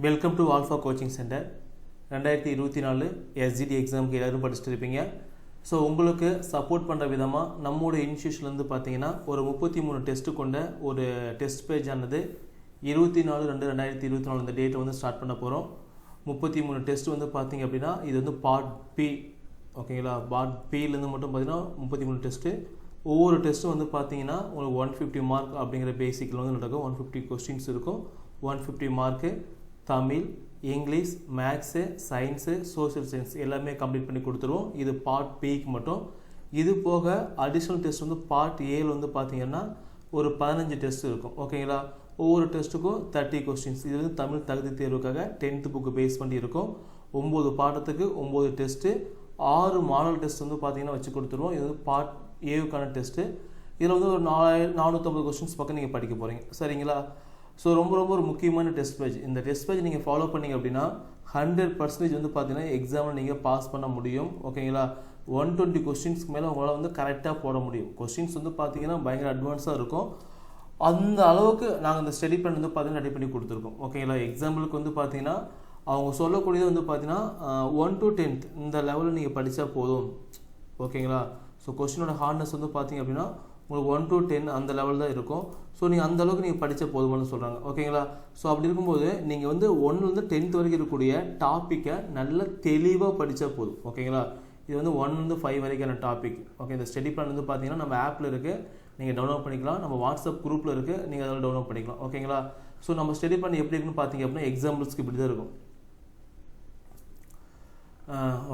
Welcome to alpha coaching centre. 2024 SGT எக்ஸாமுக்கு எல்லோரும் படிச்சுட்டு இருப்பீங்க. ஸோ உங்களுக்கு சப்போர்ட் பண்ணுற விதமாக நம்மளோட இன்ஸ்டியூஷன்லேருந்து பார்த்தீங்கன்னா ஒரு 33 டெஸ்ட்டு கொண்ட ஒரு டெஸ்ட் பேஜ் ஆனது 24/2/2024 இந்த டேட்டை வந்து ஸ்டார்ட் பண்ண போகிறோம். 33 டெஸ்ட் வந்து பார்த்தீங்க அப்படின்னா இது வந்து பார்ட் பி, ஓகேங்களா. பார்ட் பிலேருந்து மட்டும் பார்த்தீங்கன்னா 33 டெஸ்ட்டு. ஒவ்வொரு டெஸ்ட்டும் வந்து பார்த்தீங்கன்னா உங்களுக்கு 150 மார்க் அப்படிங்கிற பேசிக்கில் வந்து நடக்கும். 150 கொஸ்டின்ஸ் இருக்கும். 150 mark Tamil, English, maths, science, social science எல்லாமே கம்ப்ளீட் பண்ணி கொடுத்துருவோம். இது பார்ட் பிக்கு மட்டும். இது போக அடிஷ்னல் டெஸ்ட் வந்து பார்ட் ஏல வந்து பார்த்தீங்கன்னா ஒரு 15 டெஸ்ட் இருக்கும், ஓகேங்களா. ஒவ்வொரு டெஸ்ட்டுக்கும் 30 கொஸ்டின்ஸ். இது வந்து தமிழ் தகுதி தேர்வுக்காக 10th புக்கு பேஸ் பண்ணி இருக்கும். 9 பாடத்துக்கு 9 டெஸ்ட்டு, 6 மாடல் டெஸ்ட் வந்து பார்த்தீங்கன்னா வச்சு கொடுத்துருவோம். இது வந்து பார்ட் ஏவுக்கான டெஸ்ட்டு. இதில் வந்து ஒரு 450 கொஸ்டின்ஸ் பக்கம் நீங்கள் படிக்க போகிறீங்க, சரிங்களா. ஸோ ரொம்ப ஒரு முக்கியமான டெஸ்ட் பேஜ். இந்த டெஸ்ட் பேஜ் நீங்கள் ஃபாலோ பண்ணிங்க அப்படின்னா 100% வந்து பார்த்தீங்கன்னா எக்ஸாமில் நீங்கள் பாஸ் பண்ண முடியும், ஓகேங்களா. 120 கொஸ்டின்ஸ்க்கு மேலே உங்களால் வந்து கரெக்டாக போட முடியும். கொஸ்டின்ஸ் வந்து பார்த்தீங்கன்னா பயங்கர அட்வான்ஸாக இருக்கும். அந்த அளவுக்கு நாங்கள் இந்த ஸ்டடி பிளான் வந்து பார்த்தீங்கன்னா ரெடி பண்ணி கொடுத்துருக்கோம், ஓகேங்களா. எக்ஸாம்பிளுக்கு வந்து பார்த்தீங்கன்னா அவங்க சொல்லக்கூடியது வந்து பார்த்தீங்கன்னா 1 to 10th இந்த லெவலில் நீங்கள் படித்தா போதும், ஓகேங்களா. ஸோ கொஸ்டினோட ஹார்ட்னஸ் வந்து பார்த்தீங்க அப்படின்னா உங்களுக்கு 1 to 10 அந்த லெவல் தான் இருக்கும். ஸோ நீங்கள் அந்த அளவுக்கு நீங்கள் படித்த போதுமானு சொல்கிறாங்க, ஓகேங்களா. ஸோ அப்படி இருக்கும்போது நீங்கள் வந்து 1லேருந்து 10th வரைக்கும் இருக்கக்கூடிய டாப்பிக்கை நல்ல தெளிவாக படித்தா போதும், ஓகேங்களா. இது வந்து 1லேருந்து 5 வரைக்கான டாபிக், ஓகே. இந்த ஸ்டடி பிளான் வந்து பார்த்தீங்கன்னா நம்ம ஆப்பில் இருக்குது, நீங்கள் டவுன்லோட் பண்ணிக்கலாம். நம்ம வாட்ஸ்அப் குரூப்பில் இருக்குது, நீங்கள் அதில் டவுன்லோட் பண்ணிக்கலாம், ஓகேங்களா. ஸோ நம்ம ஸ்டடி பிளான் எப்படி இருக்குன்னு பார்த்தீங்க அப்படின்னா எக்ஸாம்பிள்ஸ்க்கு இப்படி தான் இருக்கும்.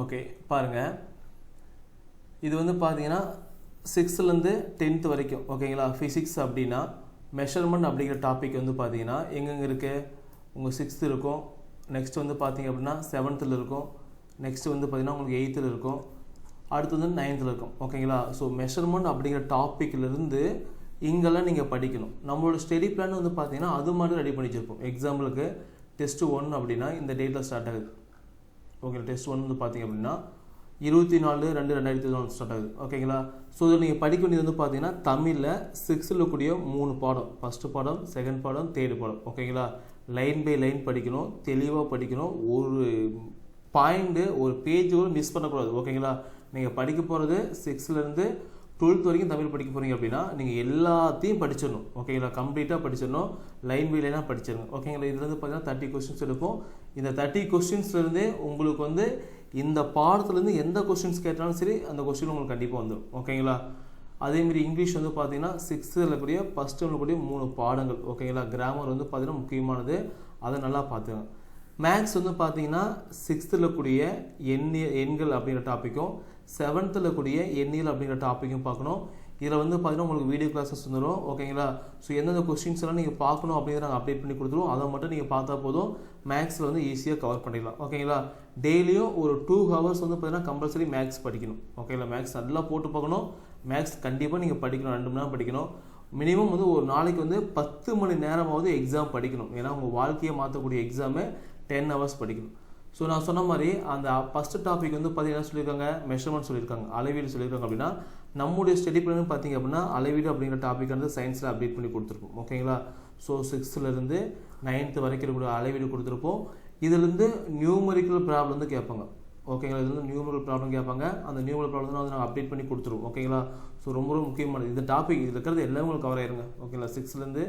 ஓகே பாருங்கள், இது வந்து பார்த்தீங்கன்னா 6லேருந்து 10th வரைக்கும், ஓகேங்களா. ஃபிசிக்ஸ் அப்படின்னா மெஷர்மெண்ட் அப்படிங்கிற டாபிக் வந்து பார்த்தீங்கன்னா எங்கெங்கே இருக்குது, உங்கள் 6th இருக்கும். நெக்ஸ்ட் வந்து பார்த்தீங்க அப்படின்னா 7th இருக்கும். நெக்ஸ்ட் வந்து பார்த்தீங்கன்னா உங்களுக்கு 8th இருக்கும். அடுத்து வந்து 9th இருக்கும், ஓகேங்களா. ஸோ மெஷர்மெண்ட் அப்படிங்கிற டாப்பிக்லேருந்து இங்கெல்லாம் நீங்கள் படிக்கணும். நம்மளோட ஸ்டடி பிளான் வந்து பார்த்தீங்கன்னா அது மாதிரி ரெடி பண்ணி வச்சுருப்போம். எக்ஸாம்பிளுக்கு டெஸ்ட் 1 அப்படின்னா இந்த டேட்டில் ஸ்டார்ட் ஆகுது, ஓகே. டெஸ்ட் 1 வந்து பார்த்தீங்க அப்படின்னா 24/2/2024 ஸ்டார்ட் ஆகுது, ஓகேங்களா. ஸோ இதில் நீங்கள் படிக்க வேண்டியது வந்து பார்த்தீங்கன்னா தமிழில் 6ல் கூடிய 3 பாடம், ஃபஸ்ட்டு பாடம், செகண்ட் பாடம், தேர்டு பாடம், ஓகேங்களா. லைன் பை லைன் படிக்கணும், தெளிவாக படிக்கணும். ஒரு பாயிண்ட்டு ஒரு பேஜ் கூட மிஸ் பண்ணக்கூடாது, ஓகேங்களா. நீங்கள் படிக்க போகிறது 6லேருந்து 12th வரைக்கும் தமிழ் படிக்க போகிறீங்க அப்படின்னா நீங்கள் எல்லாத்தையும் படிச்சிடணும், ஓகேங்களா. கம்ப்ளீட்டாக படிச்சிடணும், லைன் பை லைனாக படிச்சிடணும், ஓகேங்களா. இதுலேருந்து பார்த்தீங்கன்னா 30 கொஸ்டின்ஸ் இருக்கும். இந்த 30 கொஸ்டின்ஸ்லேருந்தே உங்களுக்கு வந்து இந்த பாடத்துலேருந்து எந்த கொஸ்டின்ஸ் கேட்டாலும் சரி அந்த கொஸ்டின் உங்களுக்கு கண்டிப்பாக வந்துடும், ஓகேங்களா. அதேமாரி இங்கிலீஷ் வந்து பார்த்தீங்கன்னா 6ல் கூடிய ஃபஸ்ட்டு கூடிய 3 பாடங்கள், ஓகேங்களா. கிராமர் வந்து பார்த்தீங்கன்னா முக்கியமானது, அதை நல்லா பார்த்துக்கணும். மேக்ஸ் வந்து பார்த்தீங்கன்னா 6ல் கூடிய எண்கள் அப்படிங்கிற டாப்பிக்கும் 7th கூடிய எண்ணியல் அப்படிங்கிற டாப்பிக்கும் பார்க்கணும். இதில் வந்து பார்த்தீங்கன்னா உங்களுக்கு வீடியோ கிளாஸஸ் வந்துடும், ஓகேங்களா. ஸோ எந்தெந்த கொஸ்டின்ஸ் எல்லாம் நீங்கள் பார்க்கணும் அப்படிங்கிறத நாங்கள் அப்டேட் பண்ணி கொடுத்துருவோம். அதை மட்டும் நீங்கள் பார்த்தா போதும், மேக்ஸில் வந்து ஈஸியாக கவர் பண்ணிடலாம், ஓகேங்களா. டெய்லியும் ஒரு 2 hours வந்து பார்த்தீங்கன்னா கம்பல்சரி மேக்ஸ் படிக்கணும், ஓகேங்களா. மேக்ஸ் நல்லா போட்டு பார்க்கணும். மேக்ஸ் கண்டிப்பாக நீங்கள் படிக்கணும், 2 மணி நேரம் படிக்கணும். மினிமம் வந்து ஒரு நாளைக்கு வந்து 10 மணி நேரமாவது எக்ஸாம் படிக்கணும். ஏன்னா உங்கள் வாழ்க்கையை மாற்றக்கூடிய எக்ஸாமு 10 hours படிக்கணும். ஸோ நான் சொன்ன மாதிரி அந்த ஃபஸ்ட்டு டாபிக் வந்து பார்த்தீங்கன்னா சொல்லியிருக்காங்க, மெஷர்மெண்ட் சொல்லியிருக்காங்க, அளவீடு சொல்லியிருக்காங்க. அப்படின்னா நம்முடைய ஸ்டடி பிளான் பார்த்தீங்க அப்படின்னா அளவீடு அப்படிங்கிற டாபிக் வந்து சயின்ஸில் அப்டேட் பண்ணி கொடுத்துருப்போம், ஓகேங்களா. ஸோ 6லேருந்து 9th வரைக்கும் இருக்கக்கூடிய அளவீடு கொடுத்துருப்போம். இதுலேருந்து நியூமரிக்கல் ப்ராப்ளம் வந்து கேட்பாங்க, ஓகேங்களா. இதுலேருந்து நியூமரிக்கல் ப்ராப்ளம் கேட்பாங்க. அந்த நியூமரிக்கல் ப்ராப்ளம் வந்து நாங்கள் அப்டேட் பண்ணி கொடுத்துருவோம், ஓகேங்களா. ஸோ ரொம்ப முக்கியமானது இந்த டாபிக். இதில் இருக்கிறது எல்லாமே உங்களுக்கு கவர் ஆயிருங்க, ஓகேங்களா. 6லேருந்து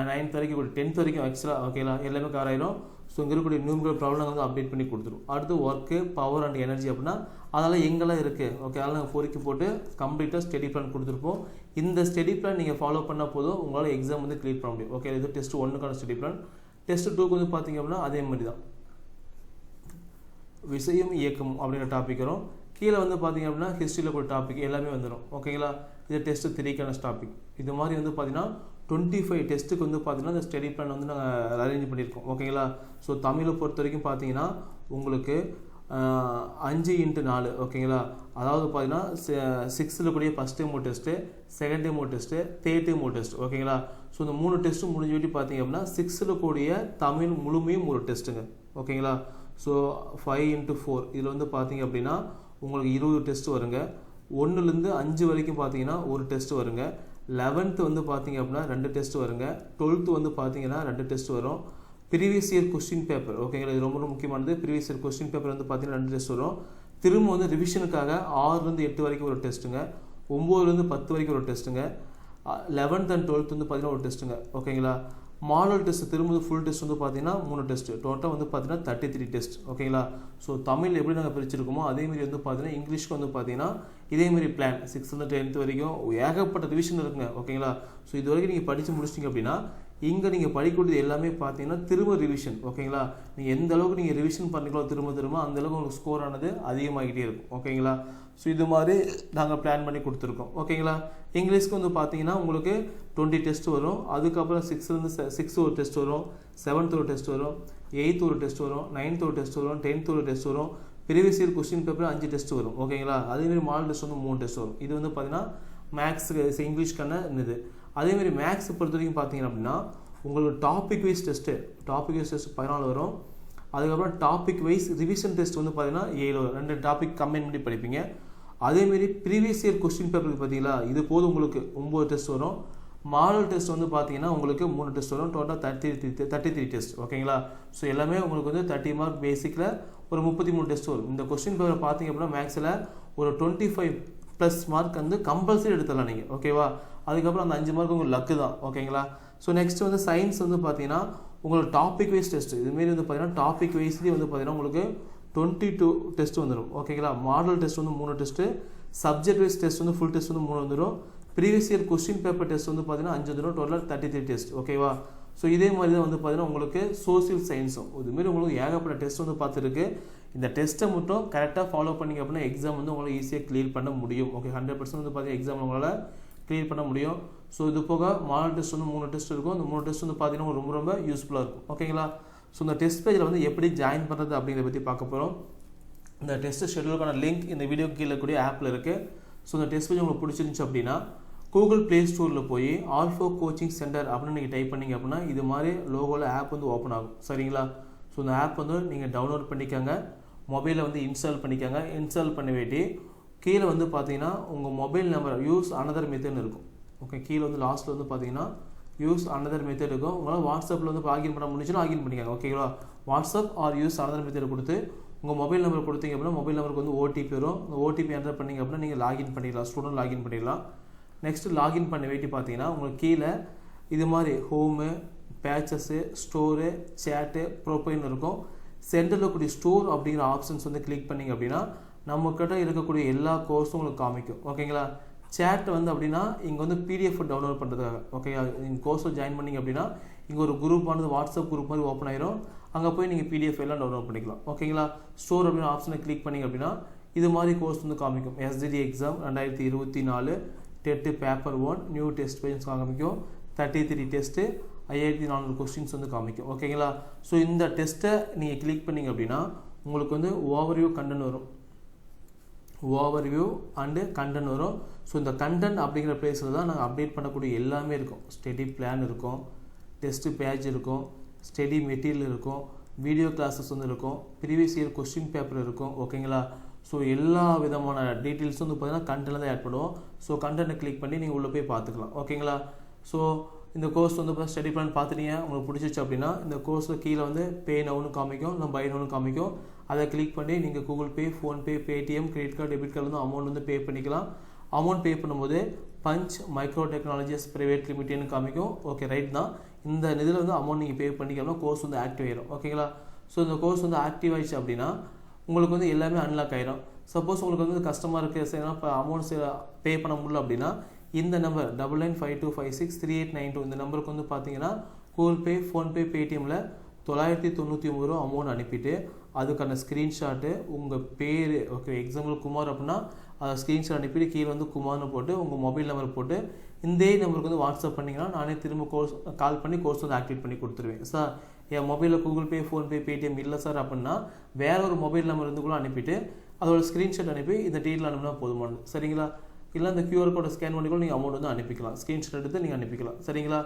9th வரைக்கும் 10th வரைக்கும் ஆக்சுவலாக, ஓகேங்களா, எல்லாமே கவர் ஆயிரும். ஸோ இங்கே இருக்கக்கூடிய நியூமரிக்கல் ப்ராப்ளம் வந்து அப்டேட் பண்ணி கொடுத்துரும். அடுத்து ஒர்க்கு, பவர் அண்ட் எனர்ஜி அப்படின்னா அதெல்லாம் எங்கெல்லாம் இருக்குது, ஓகே. அதெல்லாம் நாங்கள் பொறுக்கி போட்டு கம்ப்ளீட்டாக ஸ்டடி பிளான் கொடுத்துருப்போம். இந்த ஸ்டடி பிளான் நீங்கள் ஃபாலோ பண்ணால் போதும் உங்களால் எக்ஸாம் வந்து கிளியர் பண்ண முடியும், ஓகே. இது டெஸ்ட் 1க்கான ஸ்டடி பிளான். டெஸ்ட் 2க்கு வந்து பார்த்தீங்க அப்படின்னா அதே மாதிரி தான் விசையும் இயக்கம் அப்படிங்கிற டாபிக் வரும். கீழே வந்து பார்த்தீங்க அப்படின்னா ஹிஸ்ட்ரியில் ஒரு டாபிக் எல்லாமே வந்துடும், ஓகேங்களா. இது டெஸ்ட் 3க்கான டாபிக். இது மாதிரி வந்து பார்த்தீங்கன்னா 25 டெஸ்ட்டுக்கு வந்து பார்த்தீங்கன்னா இந்த ஸ்டடி பிளான் வந்து நாங்கள் அரேஞ்ச் பண்ணியிருக்கோம், ஓகேங்களா. ஸோ தமிழை பொறுத்த வரைக்கும் பார்த்தீங்கன்னா உங்களுக்கு 5x4, ஓகேங்களா. அதாவது பார்த்தீங்கன்னா 6ல் கூடிய first mode test, second mode test, third mode test, ஓகேங்களா. ஸோ இந்த 3 டெஸ்ட்டும் முடிஞ்சு விட்டு பார்த்தீங்க அப்படின்னா 6ல் கூடிய தமிழ் முழுமையும் ஒரு டெஸ்ட்டுங்க, ஓகேங்களா. ஸோ 5x4 இதில் வந்து பார்த்தீங்க அப்படின்னா உங்களுக்கு 20 டெஸ்ட் வருங்க. 1லேருந்து 5 வரைக்கும் பார்த்தீங்கன்னா ஒரு டெஸ்ட் வருங்க. 11th வந்து பார்த்தீங்க அப்படின்னா 2 டெஸ்ட் வருங்க. 12th வந்து பார்த்தீங்கன்னா 2 டெஸ்ட் வரும். ப்ரீவியஸ் இயர் கொஸ்டின் பேப்பர் ஓகேங்களா, இது ரொம்ப ரொம்ப முக்கியமானது. ப்ரீவியஸ் இயர் கொஸ்டின் பேப்பர் வந்து பார்த்தீங்கன்னா 2 டெஸ்ட் வரும். திரும்ப வந்து ரிவிஷனுக்காக 6லேருந்து 8 வரைக்கும் ஒரு டெஸ்ட்டுங்க, 9லேருந்து 10 வரைக்கும் ஒரு டெஸ்ட்டுங்க, 11th and 12th வந்து பார்த்தீங்கன்னா ஒரு டெஸ்ட்டுங்க ஓகேங்களா. மாடல் டெஸ்ட் திரும்ப ஃபுல் டெஸ்ட் வந்து பார்த்தீங்கன்னா 3 டெஸ்ட், டோட்டல் வந்து பார்த்தீங்கன்னா 33 டெஸ்ட் ஓகேங்களா. ஸோ தமிழ் எப்படி நாங்கள் பிரிச்சிருக்கோமோ அதேமாரி வந்து பார்த்தீங்கன்னா இங்கிலீஷ்க்கு வந்து பார்த்தீங்கன்னா இதேமாரி பிளான் 6th 10th வரைக்கும் ஏகப்பட்ட ரிவிஷன் இருக்குங்க ஓகேங்களா. ஸோ இது வரைக்கும் நீங்கள் படித்து முடிச்சிட்டிங்க அப்படின்னா இங்கே நீங்கள் படிக்கக்கூடியது எல்லாமே பார்த்தீங்கன்னா திரும்ப ரிவிஷன் ஓகேங்களா. நீங்கள் எந்த அளவுக்கு நீங்கள் ரிவிஷன் பண்ணிக்கலாம் திரும்ப அந்தளவுக்கு உங்களுக்கு ஸ்கோர் ஆனது அதிகமாகிட்டே இருக்கும் ஓகேங்களா. ஸோ இது மாதிரி நாங்கள் பிளான் பண்ணி கொடுத்துருக்கோம் ஓகேங்களா. இங்கிலீஷ்க்கு வந்து பார்த்தீங்கன்னா உங்களுக்கு 20 டெஸ்ட் வரும். அதுக்கப்புறம் 6 ஒரு டெஸ்ட் வரும், 7th ஒரு டெஸ்ட் வரும், 8th ஒரு டெஸ்ட் வரும், 9th ஒரு டெஸ்ட் வரும், 10th ஒரு டெஸ்ட் வரும், previous year question paper 5 test வரும் ஓகேங்களா. அதேமாதிரி மாடல் டெஸ்ட் வந்து 3 டெஸ்ட் வரும். இது வந்து பார்த்தீங்கன்னா மேக்ஸுக்கு இங்கிலீஷ்க்கான இது. அதேமாதிரி மேக்ஸ் பொறுத்த வரைக்கும் பார்த்தீங்க அப்படின்னா உங்களுக்கு டாபிக் வைஸ் டெஸ்ட்டு 14 வரும். அதுக்கப்புறம் டாபிக் வைஸ் ரிவிஷன் டெஸ்ட் வந்து பார்த்தீங்கன்னா 7 வரும். 2 டாபிக் கம்பைன் பண்ணி படிப்பீங்க. அதேமாரி ப்ரீவியஸ் இயர் கொஸ்டின் பேப்பருக்கு பார்த்தீங்களா, இது போது உங்களுக்கு 9 டெஸ்ட் வரும். மாடல் டெஸ்ட் வந்து பார்த்தீங்கன்னா உங்களுக்கு 3 டெஸ்ட் வரும், டோட்டல் 33 டெஸ்ட் ஓகேங்களா. ஸோ எல்லாமே உங்களுக்கு வந்து 30 மார்க் பேசிக்கில் ஒரு 33 டெஸ்ட் வரும். இந்த கொஸ்டின் பேப்பர் பார்த்தீங்க அப்படின்னா மேக்ஸில் ஒரு 25+ மார்க் வந்து கம்பல்சரி எடுத்துடலாம் நீங்கள் ஓகேவா. அதுக்கப்புறம் அந்த 5 மார்க் உங்களுக்கு லக்கு தான் ஓகேங்களா. ஸோ நெக்ஸ்ட் வந்து சயின்ஸ் வந்து பார்த்தீங்கன்னா உங்களுக்கு டாபிக் வைஸ் டெஸ்ட், இதுமாரி வந்து பார்த்தீங்கன்னா டாபிக் வைஸ்லேயே வந்து பார்த்தீங்கன்னா உங்களுக்கு 22 டெஸ்ட் வந்துடும் ஓகேங்களா. மாடல் டெஸ்ட் வந்து 3 டெஸ்ட்டு, சப்ஜெக்ட் வைஸ் டெஸ்ட் வந்து ஃபுல் டெஸ்ட் வந்து 3 வந்துடும். Previous year question paper test வந்து பார்த்தீங்கன்னா 5 வந்துடும், டோட்டல் 33 டெஸ்ட் ஓகேவா. ஸோ இதே மாதிரி தான் வந்து பார்த்தீங்கன்னா உங்களுக்கு சோசியல் சயின்ஸும் இதுமாரி உங்களுக்கு ஏகப்பட்ட டெஸ்ட் வந்து பார்த்துருக்கு. இந்த டெஸ்ட்டை மட்டும் கரெக்டாக ஃபாலோ பண்ணிங்க அப்படின்னா எக்ஸாம் வந்து உங்களுக்கு ஈஸியாக கிளியர் பண்ண முடியும் ஓகே. 100% வந்து பார்த்தீங்கன்னா எக்ஸாம் உங்களால் கிளியர் பண்ண முடியும். ஸோ இது போக மாடல் டெஸ்ட் வந்து 3 டெஸ்ட் இருக்கும். அந்த 3 டெஸ்ட் வந்து பார்த்தீங்கன்னா ரொம்ப ரொம்ப யூஸ்ஃபுல்லாக இருக்கும் ஓகேங்களா. ஸோ இந்த டெஸ்ட் பேஜில் வந்து எப்படி ஜாயின் பண்ணுறது அப்படிங்கிறத பற்றி பார்க்க போகிறோம். இந்த டெஸ்ட் ஷெட்யூலுக்கான லிங்க் இந்த வீடியோ கீழே கூடிய ஆப்பில் இருக்குது. ஸோ இந்த டெஸ்ட் பேஜ் உங்களுக்கு பிடிச்சிருந்துச்சு அப்படின்னா கூகுள் ப்ளே ஸ்டோரில் போய் ஆல்ஃபோ கோச்சிங் சென்டர் அப்படின்னு நீங்கள் டைப் பண்ணிங்க அப்படின்னா இது மாதிரி லோகோவில் ஆப் வந்து ஓப்பன் ஆகும் சரிங்களா. ஸோ இந்த ஆப் வந்து நீங்கள் டவுன்லோட் பண்ணிக்கோங்க, மொபைலில் வந்து இன்ஸ்டால் பண்ணிக்கோங்க. இன்ஸ்டால் பண்ணி வேட்டி கீழே வந்து பார்த்தீங்கன்னா உங்கள் மொபைல் நம்பர் யூஸ் அனதர் மெத்தட்னு இருக்கும் ஓகே. கீழே வந்து லாஸ்ட்டில் வந்து பார்த்தீங்கன்னா யூஸ் அனதர் மெத்தட் இருக்கும். உங்களால் வாட்ஸ்அப்பில் வந்து லாகின் பண்ண முடிஞ்சுன்னா லாகின் பண்ணிக்கோங்க ஓகேங்களா. WhatsApp R use another method கொடுத்து உங்கள் மொபைல் நம்பர் கொடுத்தீங்க அப்படின்னா மொபைல் நம்பருக்கு வந்து ஓடிபி வரும். அந்த ஓடிபி என்டர் பண்ணிங்க அப்படின்னா நீங்கள் லாகின் பண்ணிடலாம், ஸ்டூடெண்ட் லாகின் பண்ணிடலாம். நெக்ஸ்ட்டு லாகின் பண்ண வேட்டி பார்த்தீங்கன்னா உங்களுக்கு கீழே இது மாதிரி ஹோமு, பேச்சஸ்ஸு, ஸ்டோரு, சேட்டு, ப்ரொஃபைல்னு இருக்கும். சென்டரில் கூடிய ஸ்டோர் அப்படிங்கிற ஆப்ஷன்ஸ் வந்து கிளிக் பண்ணிங்க அப்படின்னா நம்மக்கிட்ட இருக்கக்கூடிய எல்லா கோர்ஸும் உங்களுக்கு காமிக்கும் ஓகேங்களா. சேட் வந்து அப்படின்னா இங்கே வந்து பிடிஎஃப் டவுன்லோட் பண்ணுறதுக்காக ஓகே. நீங்கள் கோர்ஸில் ஜாயின் பண்ணிங்க அப்படின்னா இங்கே ஒரு குரூப்பானது வாட்ஸ்அப் குரூப் மாதிரி ஓப்பன் ஆயிரும். அங்கே போய் நீங்கள் பிடிஎஃப் எல்லாம் டவுன்லோட் பண்ணிக்கலாம் ஓகேங்களா. ஸ்டோர் அப்படின்னு ஆப்ஷனை கிளிக் பண்ணிங்க அப்படின்னா இது மாதிரி கோர்ஸ் வந்து காமிக்கும். SGD exam 2024 TET paper 1 new test page காமிக்கும். 33 டெஸ்ட்டு 5400 கொஸ்டின்ஸ் வந்து காமிக்கும் ஓகேங்களா. ஸோ இந்த டெஸ்ட்டை நீங்கள் கிளிக் பண்ணிங்க அப்படின்னா உங்களுக்கு வந்து ஓவர்வியூ கண்டென்ட் வரும், ஓவர்வியூ அண்டு கண்டென்ட் வரும். ஸோ இந்த கண்டென்ட் அப்படிங்கிற பிளேஸில் தான் நாங்கள் அப்டேட் பண்ணக்கூடிய எல்லாமே இருக்கும். ஸ்டடி பிளான் இருக்கும், டெஸ்ட்டு பேஜ் இருக்கும், ஸ்டடி மெட்டீரியல் இருக்கும், வீடியோ கிளாஸஸ் வந்து இருக்கும், ப்ரீவியஸ் இயர் கொஸ்டின் பேப்பர் இருக்கும் ஓகேங்களா. ஸோ எல்லா விதமான டீட்டெயில்ஸும் வந்து பார்த்தீங்கன்னா கண்டென்ட் தான் ஆட் பண்ணுவோம். ஸோ கண்டென்ட்டை கிளிக் பண்ணி நீங்கள் உள்ளே போய் பார்த்துக்கலாம் ஓகேங்களா. ஸோ இந்த கோர்ஸ் வந்து இப்போ ஸ்டடி பிளான் பார்த்துட்டீங்க, உங்களுக்கு பிடிச்சிச்சு அப்படின்னா இந்த கோர்ஸில் கீழே வந்து பே நவுன்னு காமிக்கும், இல்லை பை நவுன்னு காமிக்கும். அதை கிளிக் பண்ணி நீங்கள் Google Pay, PhonePe, Paytm, credit card, debit card வந்து அமௌண்ட் வந்து பே பண்ணிக்கலாம். அமௌண்ட் பே பண்ணும்போது பஞ்ச் மைக்ரோ டெக்னாலஜிஸ் பிரைவேட் லிமிட்டட்னு காமிக்கும் ஓகே. ரைட் தான், இந்த இதில் வந்து அமௌண்ட் நீங்கள் பே பண்ணிக்கலாம், கோர்ஸ் வந்து ஆக்டிவ் ஆயிடும் ஓகேங்களா. ஸோ இந்த கோர்ஸ் வந்து ஆக்டிவ் ஆயிடுச்சு அப்படின்னா உங்களுக்கு வந்து எல்லாமே அன்லாக் ஆயிரும். சப்போஸ் உங்களுக்கு வந்து கஷ்டமாக இருக்குது சரி இப்போ அமௌண்ட்ஸ் பே பண்ண முடியல அப்படின்னா இந்த நம்பர் 9952563892 இந்த நம்பருக்கு வந்து பார்த்தீங்கன்னா கூகுள் பே, ஃபோன்பே, பேடிஎம்மில் 999 ரூபா அமௌண்ட் அனுப்பிட்டு அதுக்கான ஸ்க்ரீன்ஷாட்டு உங்கள் பேர் ஓகே. எக்ஸாம்பிள் குமார் அப்படின்னா அதை ஸ்க்ரீன்ஷாட் அனுப்பிட்டு கீழே வந்து குமார்னு போட்டு உங்கள் மொபைல் நம்பர் போட்டு இந்த நம்பருக்கு வந்து வாட்ஸ்அப் பண்ணிங்கன்னா நானே திரும்ப கோர்ஸ் கால் பண்ணி கோர்ஸ் வந்து ஆக்டிவேட் பண்ணி கொடுத்துருவேன். சார் என் மொபைலில் கூகுள் பே, ஃபோன்பே, பேடிஎம் இல்லை சார் அப்படின்னா வேற ஒரு மொபைல் நம்பர் இருந்து கூட அனுப்பிட்டு அதோட ஸ்க்ரீன்ஷாட் அனுப்பி இந்த டீட்டெயில் அனுப்பினா போதுமானது சரிங்களா. இல்லை இந்த கியூஆர் கோடை ஸ்கேன் பண்ணி கூட நீங்கள் அமௌண்ட் வந்து அனுப்பிக்கலாம், ஸ்க்ரீன்ஷாட் எடுத்து நீங்கள் அனுப்பிக்கலாம் சரிங்களா.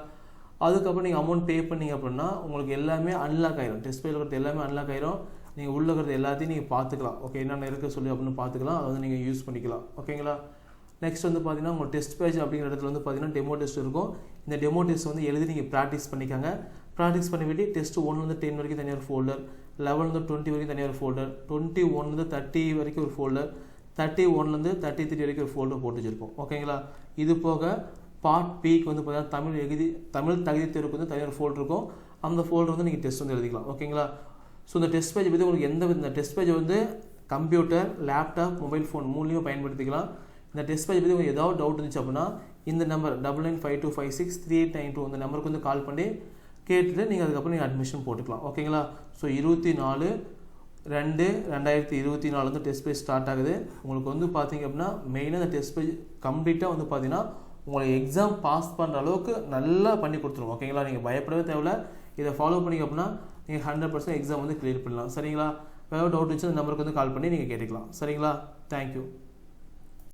அதுக்கப்புறம் நீங்கள் அமௌண்ட் பே பண்ணிங்க அப்படின்னா உங்களுக்கு எல்லாமே அன்லாக் ஆயிரும். டெஸ்ட் பேஜில் இருக்கிறது எல்லாமே அன்லாக் ஆயிரும். நீங்கள் உள்ள இருக்கிறது எல்லாத்தையும் நீங்கள் பார்த்துக்கலாம் ஓகே. என்னென்ன இருக்குது சொல்லி அப்படின்னு பார்த்துக்கலாம், அதை வந்து நீங்கள் யூஸ் பண்ணிக்கலாம் ஓகேங்களா. நெக்ஸ்ட் வந்து பார்த்தீங்கன்னா உங்கள் டெஸ்ட் பேஜ் அப்படிங்கிற இடத்துல வந்து பார்த்தீங்கன்னா டெமோ டெஸ்ட் இருக்கும். இந்த டெமோ டெஸ்ட் வந்து எழுதி நீங்கள் ப்ராக்டிஸ் பண்ணிக்கோங்க. ப்ராக்டிஸ் பண்ண வேண்டி டெஸ்ட் 1 10 வரைக்கும் தனியாக ஒரு ஃபோல்டர், 11 20 வரைக்கும் தனியாக ஒரு ஃபோல்டர், 21 30 வரைக்கும் ஒரு ஃபோல்டர், 31 33 வரைக்கும் ஒரு ஃபோல்டர் போட்டு வச்சுருப்போம். ஓகேங்களா? இது போக பார்ட் பிக்கு வந்து பார்த்தீங்கன்னா தமிழ் தகுதி தேர்வுக்கு வந்து தனியாக ஒரு ஃபோல்டர் இருக்கும். அந்த ஃபோல்டர் வந்து நீங்கள் டெஸ்ட் வந்து எழுதிக்கலாம். ஓகேங்களா? ஸோ இந்த டெஸ்ட் பேஜ் பற்றி உங்களுக்கு இந்த டெஸ்ட் பேஜை வந்து கம்ப்யூட்டர், லேப்டாப், மொபைல் ஃபோன் மூணுலையும் பயன்படுத்திக்கலாம். இந்த டெஸ்ட் பேஜ் பற்றி உங்களுக்கு ஏதாவது டவுட் இருந்துச்சு அப்படின்னா இந்த நம்பர் 9952563892 இந்த நம்பருக்கு வந்து கால் பண்ணி கேட்டுட்டு நீங்கள் அதுக்கப்புறம் நீங்கள் அட்மிஷன் போட்டுக்கலாம். ஓகேங்களா? ஸோ 24/2/2024 வந்து டெஸ்ட் பேஜ் ஸ்டார்ட் ஆகுது. உங்களுக்கு வந்து பார்த்தீங்க அப்படின்னா மெயினாக இந்த டெஸ்ட் பேஜ் கம்ப்ளீட்டாக வந்து பார்த்தீங்கன்னா உங்களை எக்ஸாம் பாஸ் பண்ணுற அளவுக்கு நல்லா பண்ணி கொடுத்துருவோம். ஓகேங்களா? நீங்கள் பயப்படவே தேவையில்ல. இதை ஃபாலோ பண்ணிங்க அப்படின்னா நீங்கள் 100% எக்ஸாம் வந்து கிளியர் பண்ணலாம். சரிங்களா? வேறு டவுட் இருந்துச்சு அந்த நம்பருக்கு வந்து கால் பண்ணி நீங்கள் கேட்டுக்கலாம். சரிங்களா? தேங்க்யூ.